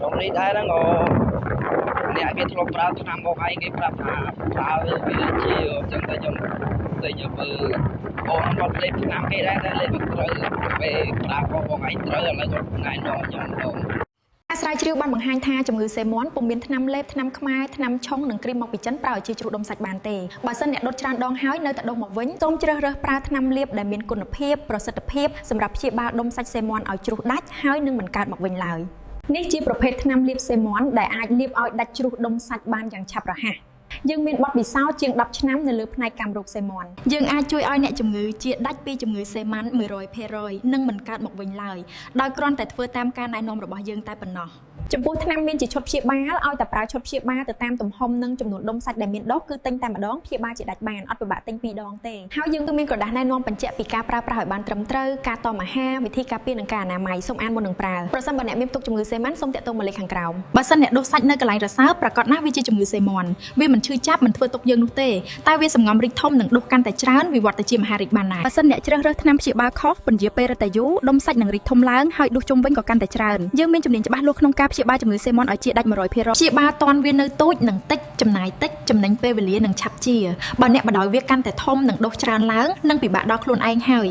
trong đi đây nó ngồi nè cái thùng prao tôi nằm một ai cái prao prao cái chiều chẳng tay trong tay nhập ôm con lên tôi nằm cái đây lên rồi về prao có một ai rồi lại còn ngày nọ chẳng đâu អាស្រ័យជ្រាវបានបង្ហាញថាជំងឺសេមាន់ពុំមានថ្នាំលេបថ្នាំខ្មែរថ្នាំឆុងនិងគ្រីមមកពីចិនប្រើឲ្យជាជ្រូកដុំសាច់បានទេបើសិនអ្នកដុតច្រើនដងហើយនៅតែដុសមកវិញសូមជ្រើសរើសប្រើថ្នាំលេបដែលមានគុណភាពប្រសិទ្ធភាពសម្រាប់ព្យាបាលដុំសាច់សេមាន់ឲ្យជ្រុះដាច់ហើយនឹងមិនកើតមកវិញឡើយនេះជាប្រភេទថ្នាំលេបសេមាន់ដែលអាចលាបឲ្យដាច់ជ្រុះដុំសាច់បានយ៉ាងឆាប់រហ័ស យើងមានបទពិសោធន៍ជាង 10 ឆ្នាំនៅលើផ្នែកកម្មរោគសេមាន់យើងអាចជួយឲ្យអ្នកជំងឺជាដាច់ពីជំងឺសេមាន់ 100% និងមិនកើតមកវិញឡើយដោយគ្រាន់តែធ្វើតាមការណែនាំរបស់យើងតែប៉ុណ្ណោះចំពោះថ្នាំមានជាឈុតព្យាបាលឲ្យតែប្រើឈុតព្យាបាលទៅតាមទំហំនិងចំនួនដុំសាច់ដែលមានដុសគឺទិញតែម្ដងព្យាបាលជាដាច់បានអត់ពិបាកទិញពីរដងទេហើយយើងគឺមានក្រដាស់ណែនាំបញ្ជាក់ពីការប្រើប្រាស់ឲ្យបានត្រឹមត្រូវការតមអាហារវិធីការពារនិងការអនាម័យសូមអានមុននឹងប្រើប្រសិនបើអ្នកមានទុកជំងឺសេមាន់សូមតាក់ទងមកលេខខាងក្រោមបើសិនអ្នកដុសសាច់នៅកន្លែងរសើបប្រាកដណាស់វាជាជំងឺសេមាន់វាមិនឈឺចាប់មិនធ្វើទុកយើងនោះទេតែវាសំងំរីកធំនិងដុសកាន់តែច្រើនវិវត្តទៅជាមហារីកបានដែរបើសិនអ្នកជ្រើសរើសថ្នាំព្យាបាលខុសពន្យាពេលរយៈយូរដុំសាច់នឹងរីកធំឡើងហើយដុសជុំវិញក៏កាន់តែច្រើនយើងមានជំនាញច្បាស់លាស់ក្នុងការព្យាបាលជំងឺសេមាន់ឲ្យជាដាច់ 100% ព្យាបាលតាន់វានៅតូចនិងតិចចំណាយតិចចំណេញពេលវេលានិងឆាប់ជាបើអ្នកបដ ாய் វាកាន់តែធំនិងដុសច្រើនឡើងនឹងពិបាកដល់ខ្លួនឯងហើយ